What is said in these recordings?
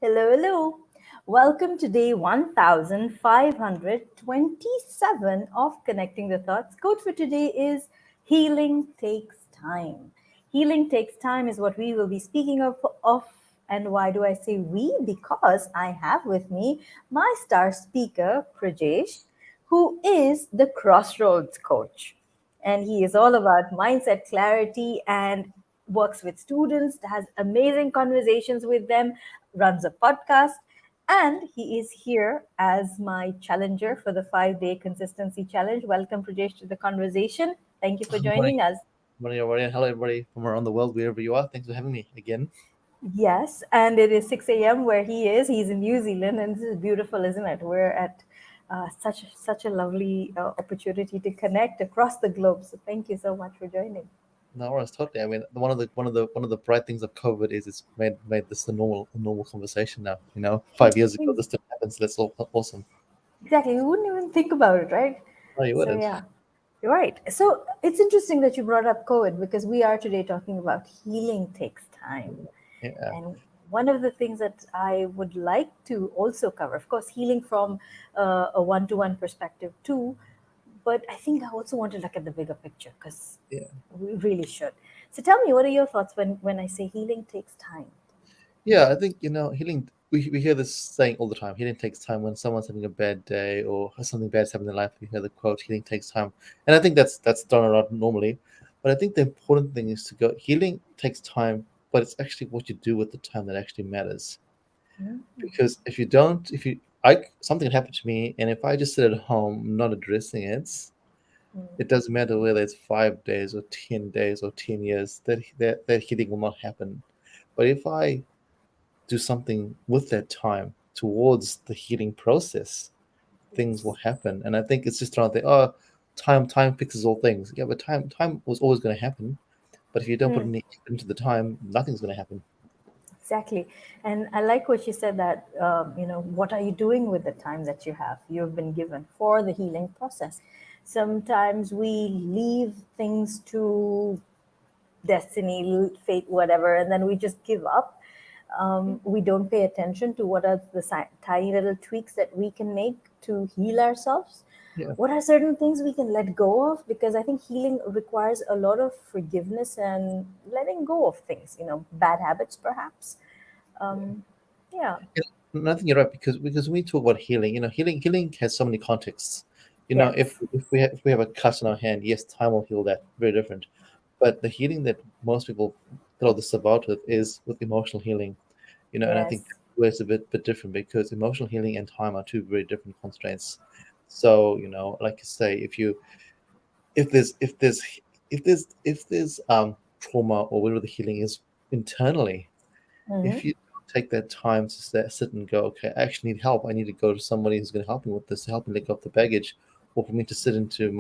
Hello, hello. Welcome to day 1527 of Connecting the Thoughts. Quote for today is Healing takes time. Healing takes time is what we will be speaking of. And why do I say we? Because I have with me my star speaker, Prajesh, who is the Crossroads coach. And he is all about mindset clarity and works with students, has amazing conversations with them, runs a podcast, and he is here as my challenger for the 5 day consistency challenge. Welcome, Prajesh, to the conversation. Thank you for Morning, joining us. morning. Hello, everybody from around the world, wherever you are. Thanks for having me again. Yes, and it is 6 a.m. where he is. He's in New Zealand, and this is beautiful, isn't it? We're at such a lovely opportunity to connect across the globe. So thank you so much for joining. No worries, totally. I mean, one of the bright things of COVID is it's made this a normal conversation now. 5 years ago this didn't happen, so that's all awesome. Exactly. We wouldn't even think about it, right? No, you So, wouldn't. yeah, you're right. So, it's interesting that you brought up COVID because we are today talking about healing takes time. Yeah, And one of the things that I would like to also cover, of course, healing from a one to one perspective too, but I think I also want to look at the bigger picture because yeah, we really should. So, tell me, what are your thoughts when I say healing takes time? yeah. I think healing. We hear this saying all the time. Healing takes time. When someone's having a bad day or something bad's happened in their life, we hear the quote, "Healing takes time," and I think that's done a lot normally. But I think the important thing is to go. Healing takes time, but it's actually what you do with the time that actually matters. Mhm. Because if you don't, if you, I something had happened to me, and if I just sit at home not addressing it, it doesn't matter whether it's 5 days or 10 days or 10 years. That healing will not happen. But if I do something with that time towards the healing process, things will Yes. happen. And I think it's just around the time fixes all things. Yeah, but time was always going to happen. But if you don't put Hmm. any effort into the time, nothing's going to happen. Exactly. And I like what you said that, what are you doing with the time that you've been given for the healing process? Sometimes we leave things to destiny, fate, whatever, and then we just give up. We don't pay attention to what are the tiny little tweaks that we can make to heal ourselves. Yeah, What are certain things we can let go of? Because I think healing requires a lot of forgiveness and letting go of things, bad habits perhaps. Um, yeah. yeah. And I think you're right because when we talk about healing, healing has so many contexts. If Yes. if we have a cut in our hand, yes, time will heal that. Very different. But the healing that most people throw this about with is with emotional healing. And I think Yes. where it's a bit different because emotional healing and time are two very different constraints. So, like you say, if there's if there's if there's trauma or whatever the healing is internally, Hmm. if you don't take that time to sit and go, okay, I actually need help. I need to go to somebody who's going to help me with this, to help me let go of the baggage, or for me to sit into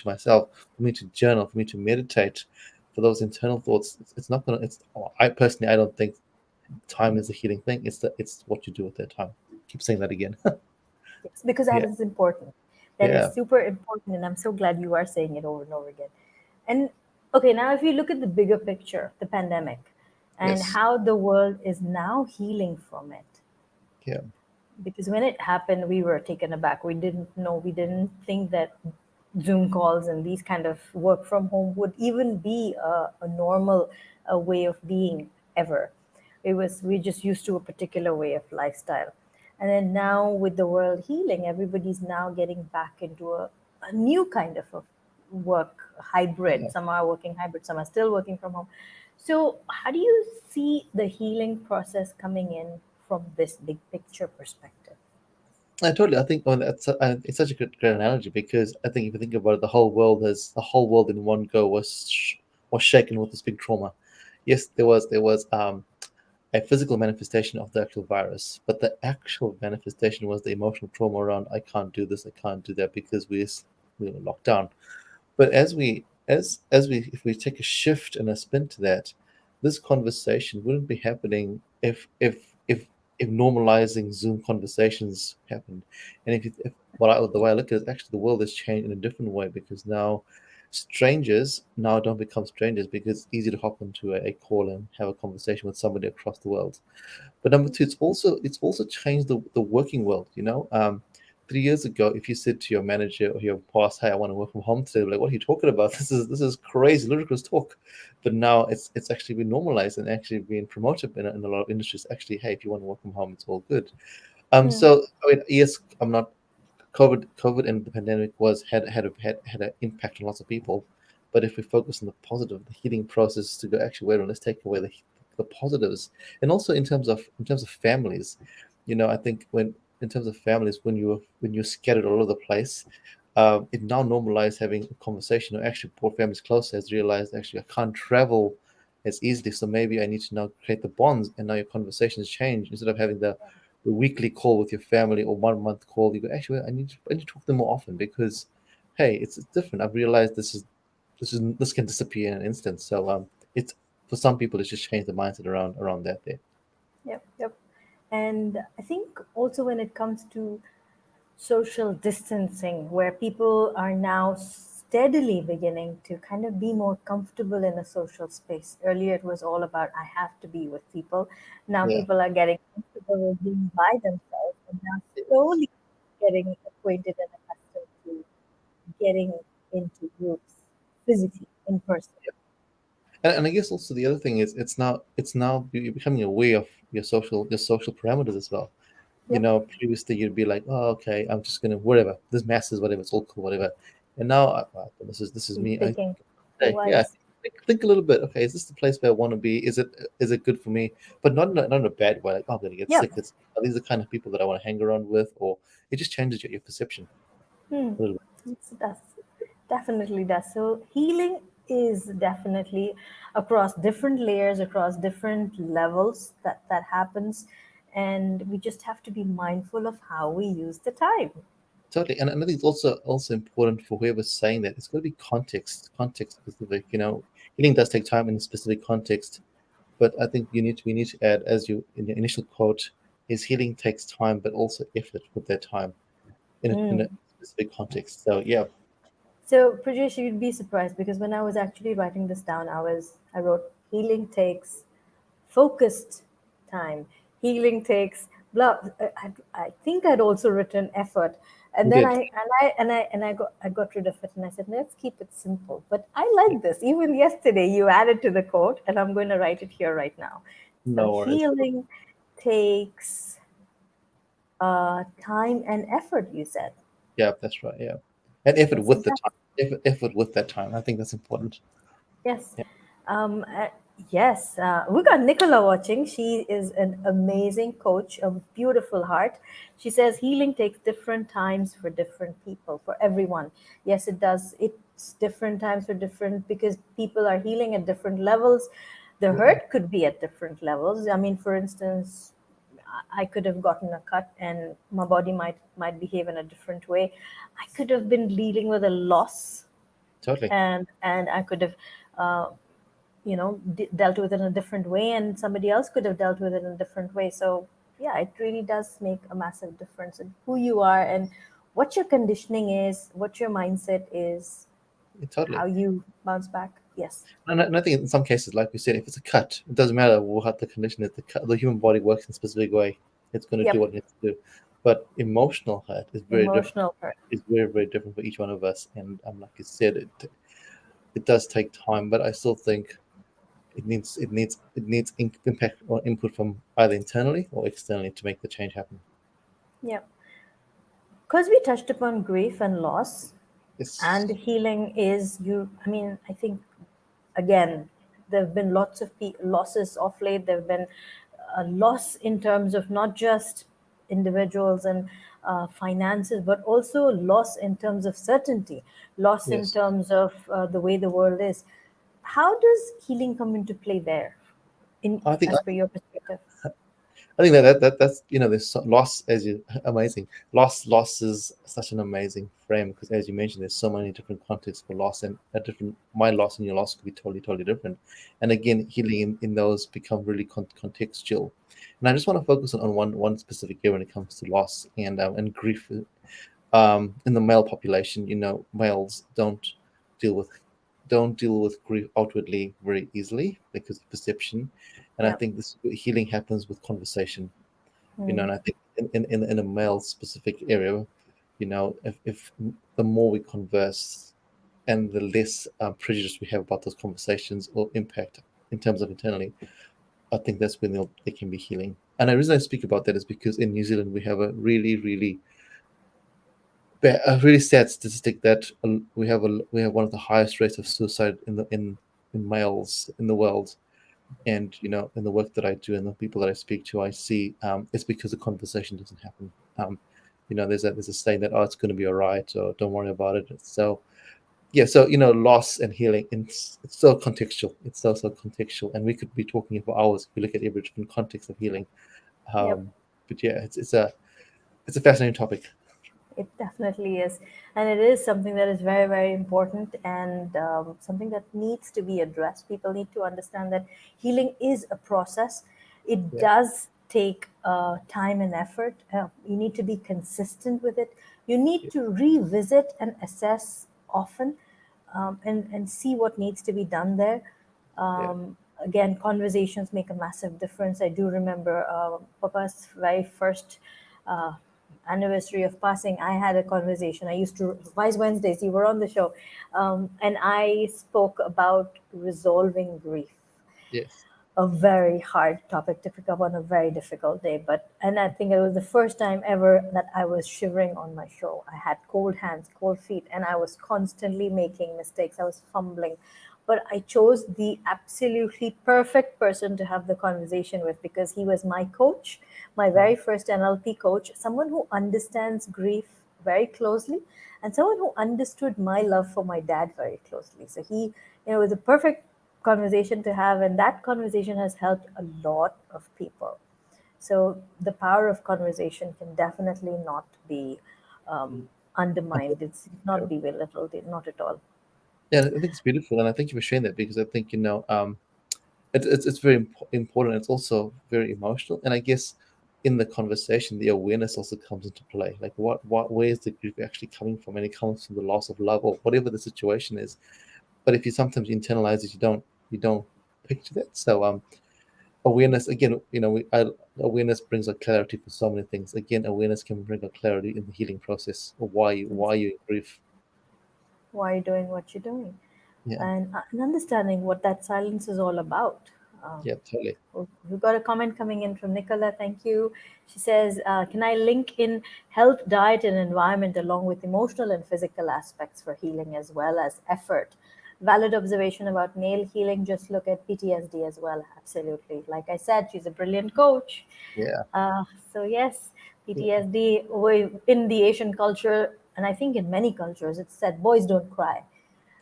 myself, for me to journal, for me to meditate, for those internal thoughts. It's not gonna. I personally, I don't think time is a healing thing. It's what you do with that time. Keep saying that again. Yes, because that Yeah, is important. That is yeah, super important, and I'm so glad you are saying it over and over again. And okay, now if you look at the bigger picture, the pandemic, and yes, how the world is now healing from it. yeah, Because when it happened, we were taken aback. We didn't know, we didn't think that Zoom calls and these kind of work from home would even be a normal way of being ever. We just used to a particular way of lifestyle. And then now with the world healing, everybody's now getting back into a new kind of a work hybrid. yeah. Some are working hybrid, some are still working from home. So, how do you see the healing process coming in from this big picture perspective? I totally. I think it's such a great analogy because I think if you think about it, the whole world in one go was shaken with this big trauma. Yes, there was a physical manifestation of the actual virus, but the actual manifestation was the emotional trauma around I can't do this, I can't do that because we were locked down. But as we if we take a shift and a spin to that, this conversation wouldn't be happening if if normalizing Zoom conversations happened. And if the way I look at it, actually the world has changed in a different way because now strangers now don't become strangers because it's easy to hop onto a call and have a conversation with somebody across the world. But number two, it's also changed the working world. 3 years ago, if you said to your manager or your boss, "Hey, I want to work from home today," they're like, "What are you talking about? This is crazy, ludicrous talk." But now it's actually been normalized and actually being promoted in a lot of industries. Actually, hey, if you want to work from home, it's all good. Hmm. So I mean, yes, I'm not COVID and the pandemic was had an impact on lots of people. But if we focus on the positive, the healing process to go actually wait on, let's take away the positives, and also in terms of families, I think when in terms of families when you're scattered all over the place, it now normalized having a conversation or actually brought families closer as realized actually I can't travel as easily, so maybe I need to now create the bonds, and now your conversations change instead of having the weekly call with your family or 1 month call. You go, actually, I need to talk to them more often because, hey, it's different. I've realized this can disappear in an instant. So it's for some people, it's just changed the mindset around that there. Yep, yep. And I think also when it comes to social distancing, where people are now steadily beginning to kind of be more comfortable in a social space. Earlier, it was all about I have to be with people. Now, Yeah. people are getting comfortable with being by themselves and now slowly getting acquainted and accustomed to getting into groups physically in person. And I guess also the other thing is it's now you're becoming aware of your social parameters as well. Yep, Previously you'd be like, oh, okay, I'm just gonna whatever. This masses, whatever, it's all cool, whatever. And now this is keep me. picking the Hey, yeah, vibes. think a little bit. Okay, is this the place where I want to be? Is it good for me? But not in a bad way. Like, oh, I'm gonna get Yep. sick. Are these the kind of people that I want to hang around with? Or it just changes your perception Hmm. a little It does. Definitely does. So healing is definitely across different layers, across different levels that happens, and we just have to be mindful of how we use the time. bit. Totally. And I think it's also important for whoever's saying that it's got to be context specific. Healing does take time in a specific context, but I think we need to add, as you in your initial quote, is healing takes time, but also effort with that time in a Mm. specific context. So yeah, So, Prajesh, you'd be surprised because when I was actually writing this down, I wrote healing takes focused time. Healing takes blah. I think I'd also written effort, and we then did. I got rid of it, and I said let's keep it simple. But I like this. Even yesterday, you added to the quote, and I'm going to write it here right now. So No worries. healing takes time and effort. You said Yeah, that's right. Yeah, and effort yes, with the exactly. time. Effort with that time. I think that's important. Yes. Yeah. Um, uh, yes. We got Nicola watching. She is an amazing coach, a beautiful heart. She says healing takes different times for different people, for everyone. Yes, it does. It's different times for different because people are healing at different levels. The Yeah. hurt could be at different levels. I mean, for instance, I could have gotten a cut and my body might behave in a different way. I could have been dealing with a loss Totally. and I could have uh, dealt with it in a different way and somebody else could have dealt with it in a different way. So yeah, it really does make a massive difference in who you are and what your conditioning is, what your mindset is, Yeah, totally. how you bounce back. Yes. And I think in some cases, like we said, if it's a cut, it doesn't matter what the condition is. The human body works in a specific way. It's going to do Yep. what it needs to do. But emotional hurt is very different. Emotional hurt. Is very very different for each one of us. And like you said, it does take time. But I still think it needs impact or input from either internally or externally to make the change happen. Yep. Because we touched upon grief and loss, It's and healing is you. I mean, I think again, there have been lots of losses of late. There have been a loss in terms of not just individuals and finances, but also loss in terms of certainty, loss in Yes. terms of the way the world is. How does healing come into play there, in I think as per your perspective? I think that's there's loss as you amazing loss is such an amazing frame because as you mentioned there's so many different contexts for loss and a different my loss and your loss could be totally different, and again healing in those become really contextual, and I just want to focus on one specific area when it comes to loss and grief. In the male population, males deal with don't deal with grief outwardly very easily because of perception, and I Yeah. think this healing happens with conversation. Mm. And I think in a male specific area, if the more we converse and the less prejudice we have about those conversations or impact in terms of internally, I think that's when they can be healing. And the reason I speak about that is because in New Zealand we have a really sad statistic that we have one of the highest rates of suicide in males in the world. And in the work that I do and the people that I speak to, I see it's because the conversation doesn't happen. There's a saying that, oh, it's going to be all right, or don't worry about it. So yeah, so loss and healing, it's so contextual. It's so contextual, and we could be talking for hours if we look at every different context of healing. Yep. But yeah, it's a fascinating topic. It definitely is. And it is something that is very, very important, and something that needs to be addressed. People need to understand that healing is a process. It Yeah, does take time and effort. You need to be consistent with it. You need yeah, to revisit and assess often, and see what needs to be done there. yeah, Again, conversations make a massive difference. I do remember Papa's very first uh, anniversary of passing. I had a conversation. I used to Wise Wednesdays. You were on the show, and I spoke about resolving grief, yes, a very hard topic to pick up on a very difficult day. But and I think it was the first time ever that I was shivering on my show. I had cold hands, cold feet, and I was constantly making mistakes. I was fumbling. But I chose the absolutely perfect person to have the conversation with, because he was my coach, my very first NLP coach, someone who understands grief very closely, and someone who understood my love for my dad very closely. So he, was a perfect conversation to have, and that conversation has helped a lot of people. So the power of conversation can definitely not be um, undermined. It's not be belittled, not at all. yeah. I think it's beautiful, and I thank you for sharing that because I think it's very important. It's also very emotional, and I guess in the conversation, the awareness also comes into play. Like where is the grief actually coming from? And it comes from the loss of love or whatever the situation is. But if you sometimes internalize it, you don't picture that. So awareness again, awareness brings a clarity for so many things. Again, awareness can bring a clarity in the healing process of why you in grief. Why are you doing what you're doing? Yeah, And understanding what that silence is all about. Um, yeah, totally. we've got a comment coming in from Nicola. Thank you. She says, "Can I link in health, diet, and environment along with emotional and physical aspects for healing as well as effort?" Valid observation about male healing. Just look at PTSD as well. Absolutely. Like I said, she's a brilliant coach. Yeah, Uh, so yes, yeah, PTSD in the Asian culture, and I think in many cultures, it's said boys don't cry,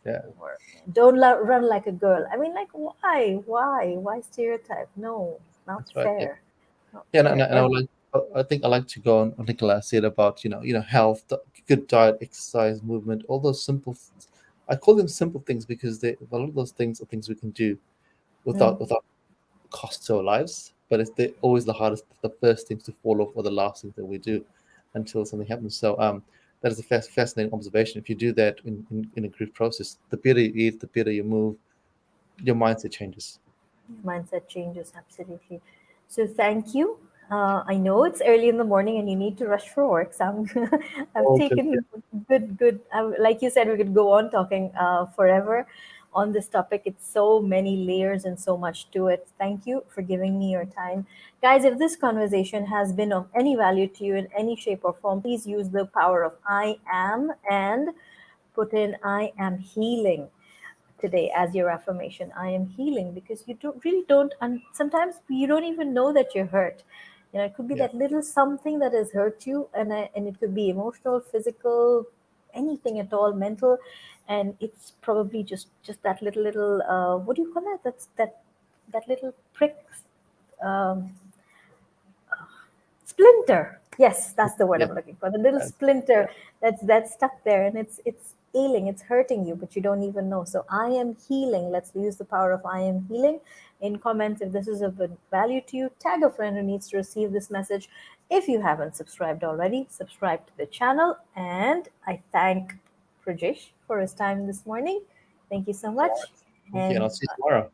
yeah. or don't run like a girl. I mean, like, why stereotype? No, not That's right. Yeah. fair, not Yeah, and fair. I would like. I think I like to go on what Nicola said about health, good diet, exercise, movement, all those simple. I call them simple things because a lot of those things are things we can do Mm, without cost to our lives. But they're always the hardest, the first things to fall off, or the last things that we do until something happens. So that is a fascinating observation. If you do that in a grief process, the better you eat, the better you move, your mindset changes. mindset changes, absolutely. So thank you. I know it's early in the morning and you need to rush for work. So I've All good. Yeah. taken good. Like you said, we could go on talking forever on this topic. It's so many layers and so much to it. Thank you for giving me your time. Guys, if this conversation has been of any value to you in any shape or form, please use the power of I am and put in I am healing today as your affirmation. I am healing, because you don't really don't, and sometimes you don't even know that you're hurt. It could be Yeah. that little something that has hurt you, and it could be emotional, physical, anything at all, mental, and it's probably just that little what do you call that? That little prick, um, splinter. Yes, that's the word Yeah. I'm looking for. The little Uh, splinter that's stuck there, and it's ailing, it's hurting you, but you don't even know. So I am healing. Let's use the power of I am healing. In comments, if this is of value to you, tag a friend who needs to receive this message. If you haven't subscribed already, subscribe to the channel. And I thank Prajesh for his time this morning. Thank you so much. Thank you, and And I'll see you tomorrow.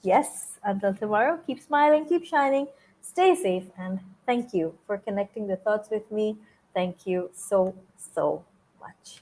yes, until tomorrow, keep smiling, keep shining, stay safe, and thank you for connecting the thoughts with me. Thank you so, so much.